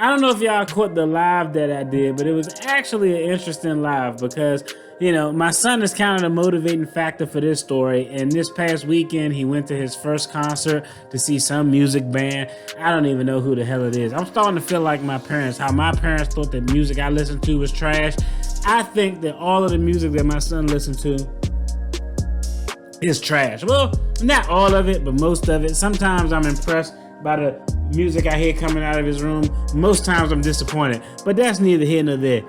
I don't know if y'all caught the live that I did, but it was actually an interesting live because, you know, my son is kind of the motivating factor for this story. And this past weekend, he went to his first concert to see some music band. I don't even know who the hell it is. I'm starting to feel like my parents, how my parents thought that music I listened to was trash. I think that all of the music that my son listened to is trash. Well, not all of it, but most of it. Sometimes I'm impressed by the music I hear coming out of his room. Most times I'm disappointed, but that's neither here nor there.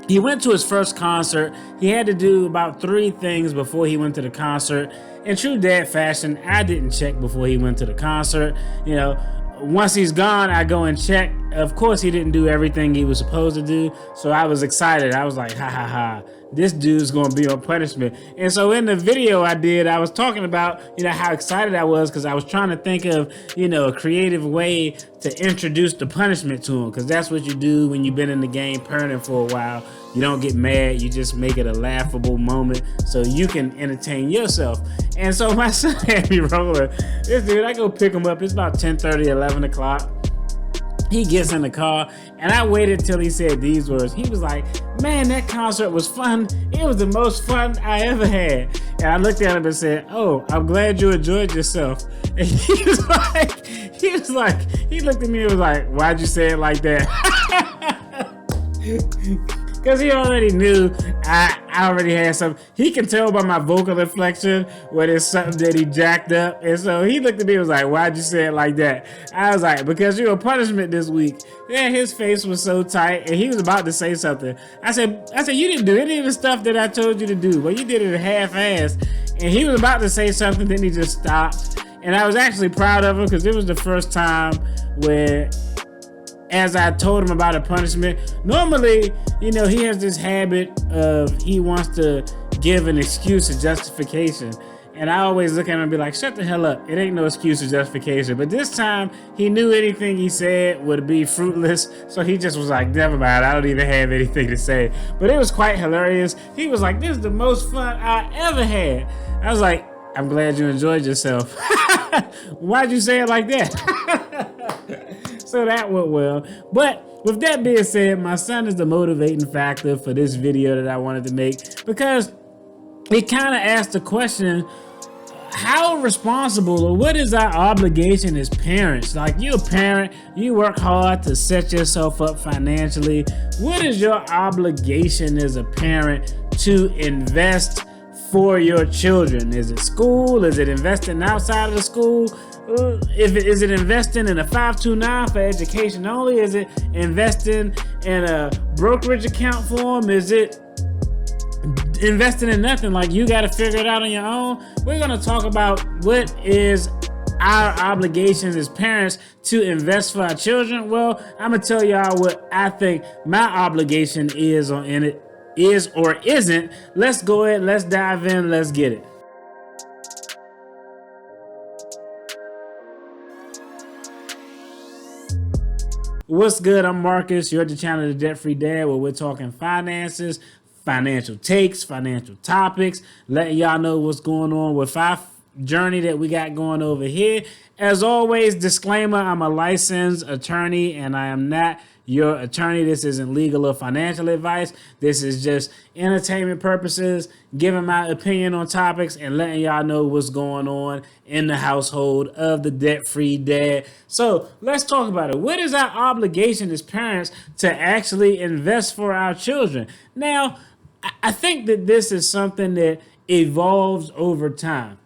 He went to his first concert. He had to do about 3 things before he went to the concert. In true dad fashion, I didn't check before he went to the concert. You know, once he's gone, I go and check. Of course, he didn't do everything he was supposed to do, so I was excited. I was like, ha ha ha, this dude's gonna be on punishment. And so in the video I did, I was talking about, you know, how excited I was because I was trying to think of, you know, a creative way to introduce the punishment to him, because that's what you do when you've been in the game parenting for a while. You don't get mad, you just make it a laughable moment so you can entertain yourself. And so my son had me rolling. This dude, I go pick him up, it's about 10:30, 11 o'clock. He gets in the car, and I waited till he said these words. He was like, man, that concert was fun. It was the most fun I ever had. And I looked at him and said, oh, I'm glad you enjoyed yourself. And he looked at me and was like, why'd you say it like that? Because he already knew I already had something. He can tell by my vocal inflection when it's something that he jacked up. And so he looked at me and was like, why'd you say it like that? I was like, because you're a punishment this week. Then his face was so tight and he was about to say something. I said, you didn't do any of the stuff that I told you to do. Well, you did it half-assed. And he was about to say something, then he just stopped. And I was actually proud of him because it was the first time where, as I told him about a punishment, normally, you know, he has this habit of he wants to give an excuse or justification. And I always look at him and be like, shut the hell up. It ain't no excuse or justification. But this time, he knew anything he said would be fruitless. So he just was like, never mind, I don't even have anything to say. But it was quite hilarious. He was like, this is the most fun I ever had. I was like, I'm glad you enjoyed yourself. Why'd you say it like that? So that went well. But with that being said, my son is the motivating factor for this video that I wanted to make, because it kind of asked the question, how responsible, or what is our obligation as parents? Like, you're a parent, you work hard to set yourself up financially. What is your obligation as a parent to invest for your children? Is it school? Is it investing outside of the school? Is it investing in a 529 for education only? Is it investing in a brokerage account for them? Is it investing in nothing? Like, you got to figure it out on your own. We're going to talk about what is our obligations as parents to invest for our children. Well, I'm going to tell y'all what I think my obligation is or isn't. Let's go ahead, let's dive in, let's get it. What's good? I'm Marcus. You're at the channel, The Debtfree Dad, where we're talking finances, financial takes, financial topics, letting y'all know what's going on with our journey that we got going over here. As always, disclaimer, I'm a licensed attorney and I am not your attorney. This isn't legal or financial advice. This is just entertainment purposes, giving my opinion on topics and letting y'all know what's going on in the household of the Debt-Free Dad. So let's talk about it. What is our obligation as parents to actually invest for our children? Now, I think that this is something that evolves over time,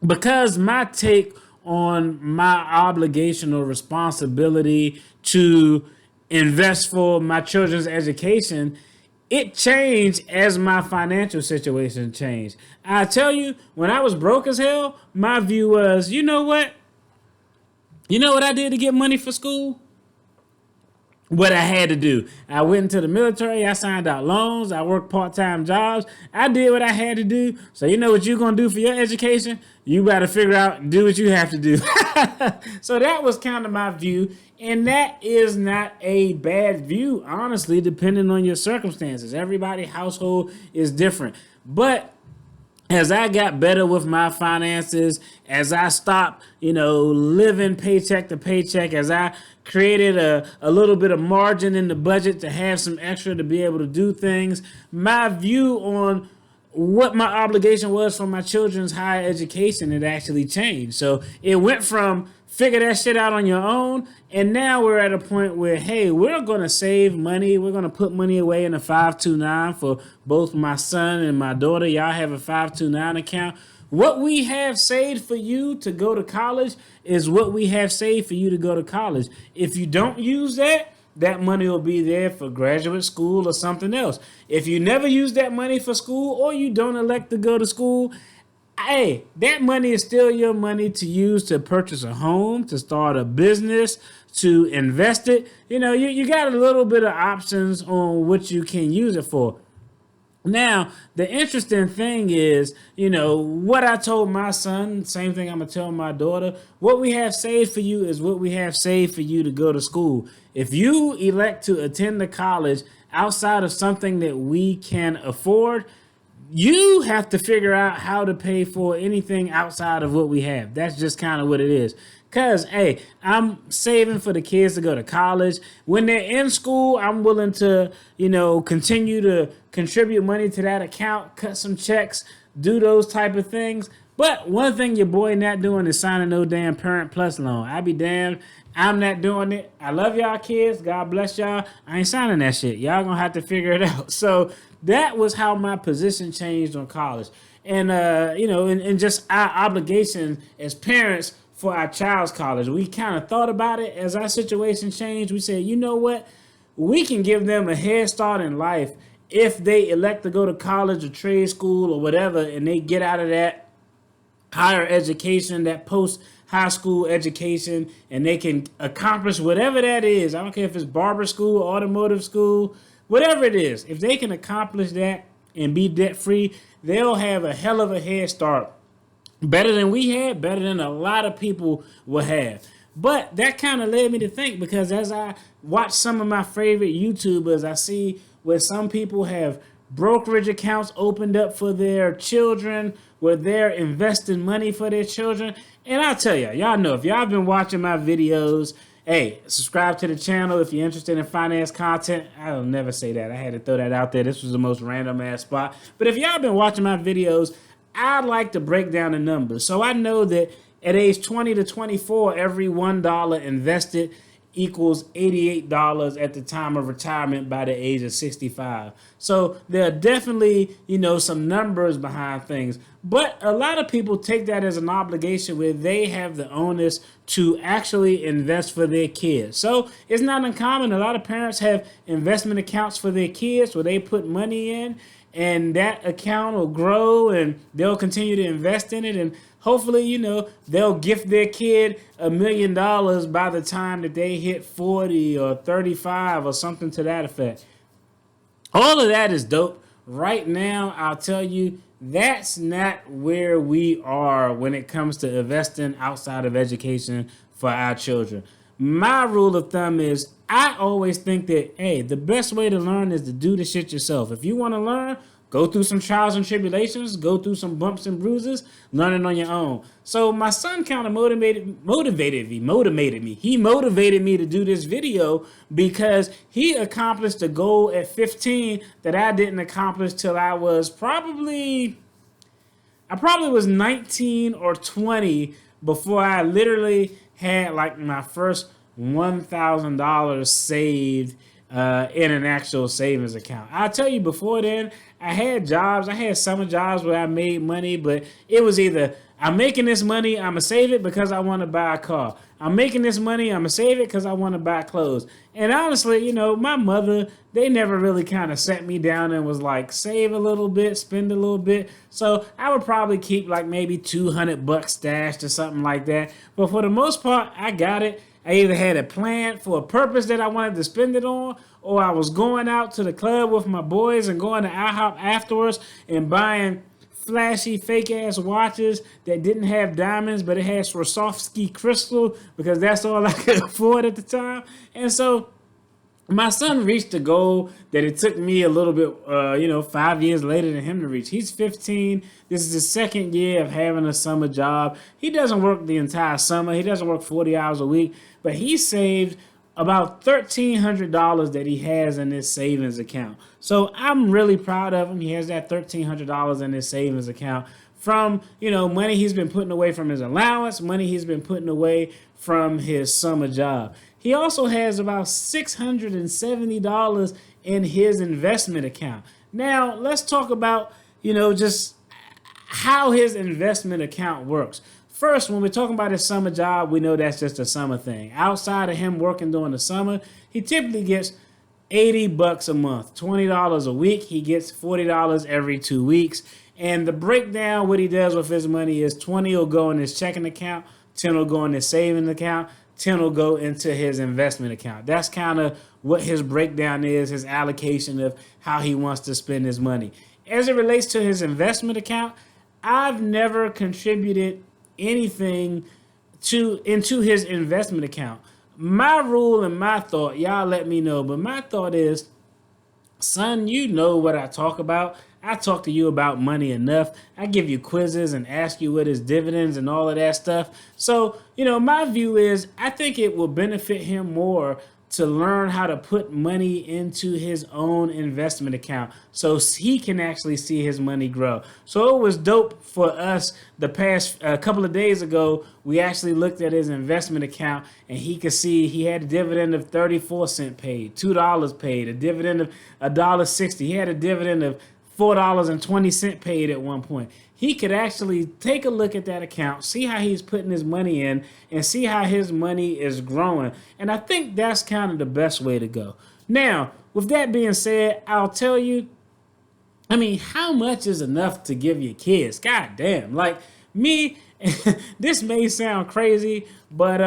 because my take on my obligation or responsibility to invest for my children's education, it changed as my financial situation changed. I tell you, when I was broke as hell, my view was, you know what I did to get money for school? What I had to do. I went into the military, I signed out loans, I worked part-time jobs, I did what I had to do. So you know what you're gonna do for your education? You gotta figure out, do what you have to do. So that was kind of my view, and that is not a bad view, honestly, depending on your circumstances. Everybody's household is different. But as I got better with my finances, as I stopped, living paycheck to paycheck, as I created a little bit of margin in the budget to have some extra to be able to do things, my view on what my obligation was for my children's higher education had actually changed. So it went from figure that shit out on your own, and now we're at a point where, hey, we're going to save money. We're going to put money away in a 529 for both my son and my daughter. Y'all have a 529 account. What we have saved for you to go to college is what we have saved for you to go to college. If you don't use that, that money will be there for graduate school or something else. If you never use that money for school, or you don't elect to go to school, hey, that money is still your money to use to purchase a home, to start a business, to invest it. You got a little bit of options on what you can use it for. Now, the interesting thing is, what I told my son, same thing I'm going to tell my daughter. What we have saved for you is what we have saved for you to go to school. If you elect to attend the college outside of something that we can afford, you have to figure out how to pay for anything outside of what we have. That's just kind of what it is. Because, hey, I'm saving for the kids to go to college. When they're in school, I'm willing to, continue to contribute money to that account, cut some checks, do those type of things. But one thing your boy not doing is signing no damn Parent Plus loan. I be damned. I'm not doing it. I love y'all kids. God bless y'all. I ain't signing that shit. Y'all gonna have to figure it out. So that was how my position changed on college. And, and just our obligation as parents for our child's college. We kind of thought about it as our situation changed. We said, you know what? We can give them a head start in life if they elect to go to college or trade school or whatever, and they get out of that higher education, that post high school education, and they can accomplish whatever that is. I don't care if it's barber school, automotive school, whatever it is. If they can accomplish that and be debt free, they'll have a hell of a head start. Better than we had, better than a lot of people will have. But that kind of led me to think, because as I watch some of my favorite YouTubers, I see where some people have brokerage accounts opened up for their children, where they're investing money for their children. And I'll tell y'all know, if y'all been watching my videos, hey, subscribe to the channel if you're interested in finance content. I'll never say that. I had to throw that out there. This was the most random ass spot. But if y'all been watching my videos, I like to break down the numbers. So I know that at age 20 to 24, every $1 invested equals $88 at the time of retirement by the age of 65. So there are definitely, some numbers behind things. But a lot of people take that as an obligation where they have the onus to actually invest for their kids. So it's not uncommon. A lot of parents have investment accounts for their kids where they put money in, and that account will grow and they'll continue to invest in it. And hopefully, they'll gift their kid $1 million by the time that they hit 40 or 35 or something to that effect. All of that is dope. Right now, I'll tell you, that's not where we are when it comes to investing outside of education for our children. My rule of thumb is I always think that, hey, the best way to learn is to do the shit yourself. If you want to learn, go through some trials and tribulations, go through some bumps and bruises, learn it on your own. So my son kind of motivated me. He motivated me to do this video because he accomplished a goal at 15 that I didn't accomplish till I probably was 19 or 20 before I literally had like my first $1,000 saved in an actual savings account. I'll tell you, before then, I had jobs. I had summer jobs where I made money, but it was either I'm making this money, I'm going to save it because I want to buy a car. I'm making this money, I'm going to save it because I want to buy clothes. And honestly, my mother, they never really kind of sat me down and was like, save a little bit, spend a little bit. So I would probably keep like maybe $200 stashed or something like that. But for the most part, I got it. I either had a plan for a purpose that I wanted to spend it on, or I was going out to the club with my boys and going to IHOP afterwards and buying flashy fake ass watches that didn't have diamonds, but it had Swarovski crystal because that's all I could afford at the time. And so My son reached the goal that it took me a little bit, 5 years later than him to reach. He's 15. This is his second year of having a summer job. He doesn't work the entire summer. He doesn't work 40 hours a week, but he saved about $1,300 that he has in his savings account. So I'm really proud of him. He has that $1,300 in his savings account from, money he's been putting away from his allowance, money he's been putting away from his summer job. He also has about $670 in his investment account. Now, let's talk about, just how his investment account works. First, when we're talking about his summer job, we know that's just a summer thing. Outside of him working during the summer, he typically gets $80 a month, $20 a week. He gets $40 every 2 weeks. And the breakdown, what he does with his money is 20 will go in his checking account, 10 will go in his savings account, 10 will go into his investment account. That's kind of what his breakdown is, his allocation of how he wants to spend his money. As it relates to his investment account, I've never contributed anything into his investment account. My rule and my thought, y'all let me know, but my thought is, son, you know what I talk about. I talk to you about money enough. I give you quizzes and ask you what is dividends and all of that stuff. So, my view is I think it will benefit him more to learn how to put money into his own investment account so he can actually see his money grow. So it was dope for us the past couple of days ago. We actually looked at his investment account and he could see he had a dividend of 34 cents paid, $2 paid, a dividend of $1.60. He had a dividend of $4.20 paid at one point. He could actually take a look at that account, see how he's putting his money in, and see how his money is growing. And I think that's kind of the best way to go. Now, with that being said, I'll tell you, how much is enough to give your kids? God damn. Like me, this may sound crazy, but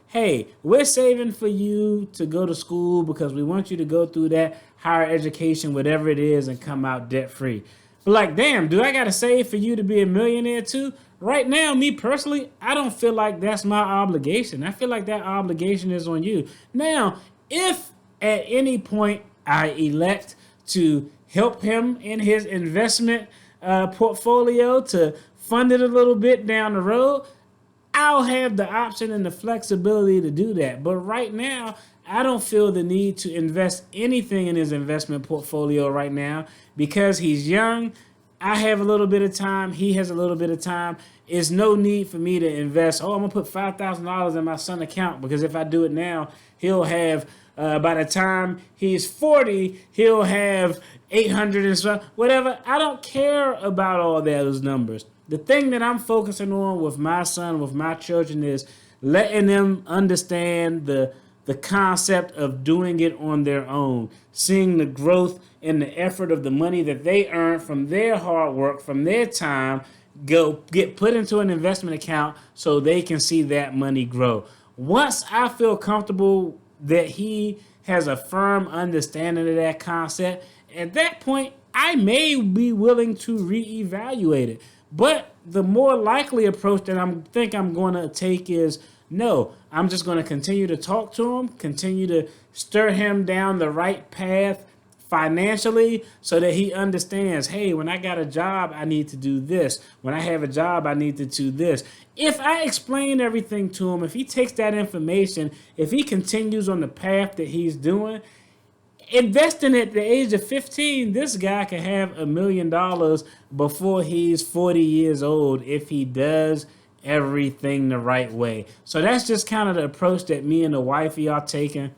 hey, we're saving for you to go to school because we want you to go through that higher education, whatever it is, and come out debt free. But like, damn, do I gotta save for you to be a millionaire too? Right now, me personally, I don't feel like that's my obligation. I feel like that obligation is on you. Now, if at any point I elect to help him in his investment portfolio to fund it a little bit down the road, I'll have the option and the flexibility to do that. But right now, I don't feel the need to invest anything in his investment portfolio right now because he's young. I have a little bit of time. He has a little bit of time. There's no need for me to invest. I'm going to put $5,000 in my son's account because if I do it now, he'll have, by the time he's 40, he'll have 800 and so whatever. I don't care about all those numbers. The thing that I'm focusing on with my son, with my children, is letting them understand the concept of doing it on their own, seeing the growth and the effort of the money that they earn from their hard work, from their time, go get put into an investment account so they can see that money grow. Once I feel comfortable that he has a firm understanding of that concept, at that point, I may be willing to reevaluate it. But the more likely approach that I think I'm going to take is no, I'm just going to continue to talk to him, continue to stir him down the right path financially so that he understands, hey, when I got a job, I need to do this. When I have a job, I need to do this. If I explain everything to him, if he takes that information, if he continues on the path that he's doing, investing at the age of 15, this guy can have $1 million before he's 40 years old if he does everything the right way. So that's just kind of the approach that me and the wifey are taking.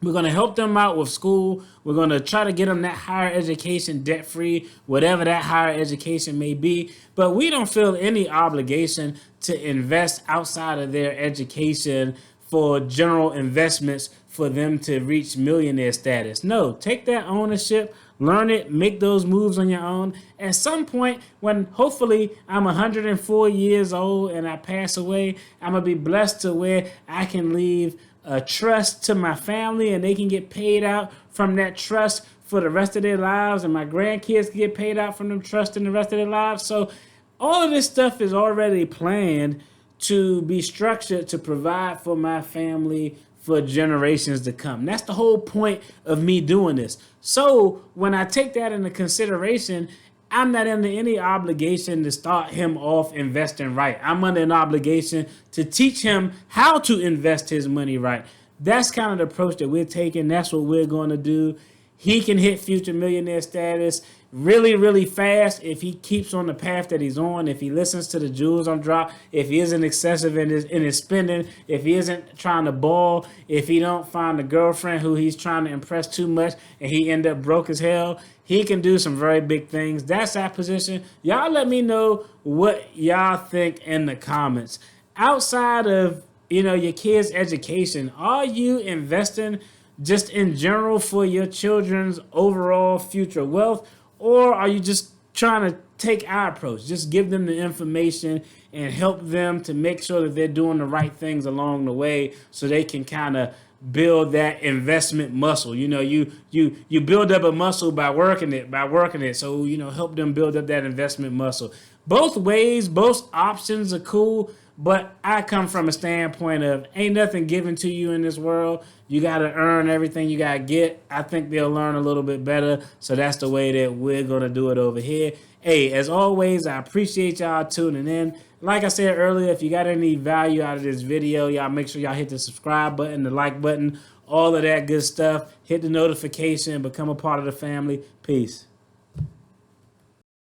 We're going to help them out with school. We're going to try to get them that higher education debt free, whatever that higher education may be. But we don't feel any obligation to invest outside of their education for general investments for them to reach millionaire status. No, take that ownership, learn it, make those moves on your own. At some point, when hopefully I'm 104 years old and I pass away, I'm going to be blessed to where I can leave a trust to my family and they can get paid out from that trust for the rest of their lives, and my grandkids can get paid out from the trust in the rest of their lives. So all of this stuff is already planned to be structured to provide for my family for generations to come. That's the whole point of me doing this. So when I take that into consideration, I'm not under any obligation to start him off investing right. I'm under an obligation to teach him how to invest his money right. That's kind of the approach that we're taking. That's what we're going to do. He can hit future millionaire status really, really fast if he keeps on the path that he's on, if he listens to the jewels on drop, if he isn't excessive in his spending, if he isn't trying to ball, if he don't find a girlfriend who he's trying to impress too much and he end up broke as hell. He can do some very big things. That's our position. Y'all let me know what y'all think in the comments. Outside of, your kids' education, are you investing just in general for your children's overall future wealth? Or are you just trying to take our approach? Just give them the information and help them to make sure that they're doing the right things along the way so they can kind of build that investment muscle. You build up a muscle by working it. So, help them build up that investment muscle. Both ways, both options are cool, but I come from a standpoint of ain't nothing given to you in this world. You got to earn everything you got to get. I think they'll learn a little bit better. So that's the way that we're going to do it over here. Hey, as always, I appreciate y'all tuning in. Like I said earlier, if you got any value out of this video, y'all make sure y'all hit the subscribe button, the like button, all of that good stuff. Hit the notification, become a part of the family. Peace.